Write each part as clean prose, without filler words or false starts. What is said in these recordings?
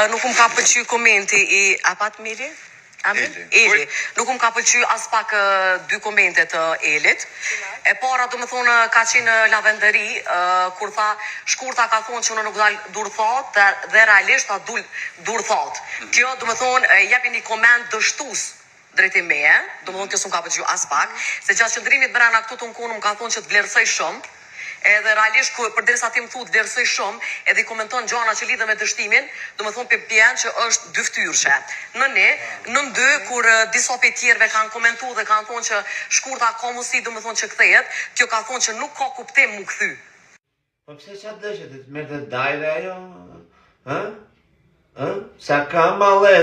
Nuk më ka pëlqy komenti i apat Miri? Eli. Nuk më ka pëlqy as pak dy komente të Elit. E para do më thonë ka qenë lavenderi, kur tha shkurta ka thonë që unë nuk dal durthot dhe realisht ta dul durthot. Kjo do më thonë jepi një koment dështus drejtim meje, do më thonë kjo s'm ka pëlqy as pak, se gjatë qëndrimit brenda këtu të më ka thonë që të vlerësoj shumë. Edhe realisht përderisa ti më thuat vlerësoj shumë, edhe i komenton gjëra që lidhen me dështimin, do më thonë pjen që është dy fytyrëshe. Në dy kur disa pe tjerëve kanë komentuar dhe kanë thonë që shkurta ka mundësi do më thonë që kthehet, kjo ka thonë që nuk ka kuptim mu kthy. Po pse çfarë dëshet të merrte dajre ajo? Sa ka male,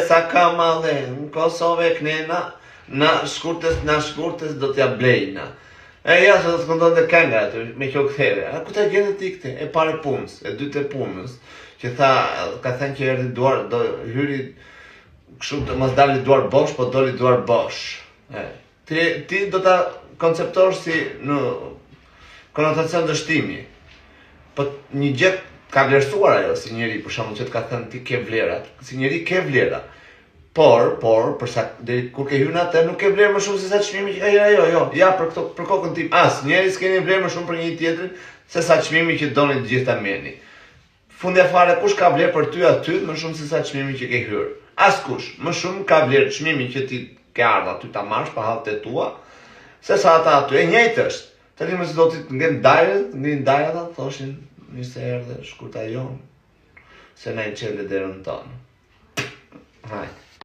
në Kosovë knena, na shkurtës do t'ja blejna. Ja, se do të këndon dhe kënga aty, me kjo ktheve. Ku ta gjenë ti këte? E pare punës, e dytë e punës, që ka thënë që erdi duar, do hyri, kështu të mos dali duar bosh, po doli duar bosh. Ti do ta konceptosh si në konotacion dështimi. Po një gjë ka vlerësuar ajo si njeri, për shembull që të ka thënë ti ke vlerat, si njeri ke vlera. Por, përsa kur ke hyrë atë nuk ke vlerë më shumë se sa çmimi që ka hyrë ajo. Ja, për kokën tim, njerëz s'keni vlerë më shumë për një tjetrin se sa çmimi që doni të gjithë ta merrni. Fundja fare kush ka vlerë për ty aty më shumë se sa çmimi që ke hyrë? Askush. Më shumë ka vlerë çmimi që ti ke ardhur aty ta marrësh pa hallet e tua, se sa ata aty. E njëjtë është. Tani më do të ngjen dajrat, thoshin mirë se erdhe shkurta jon, se na i çelë derën tonë. Hajde.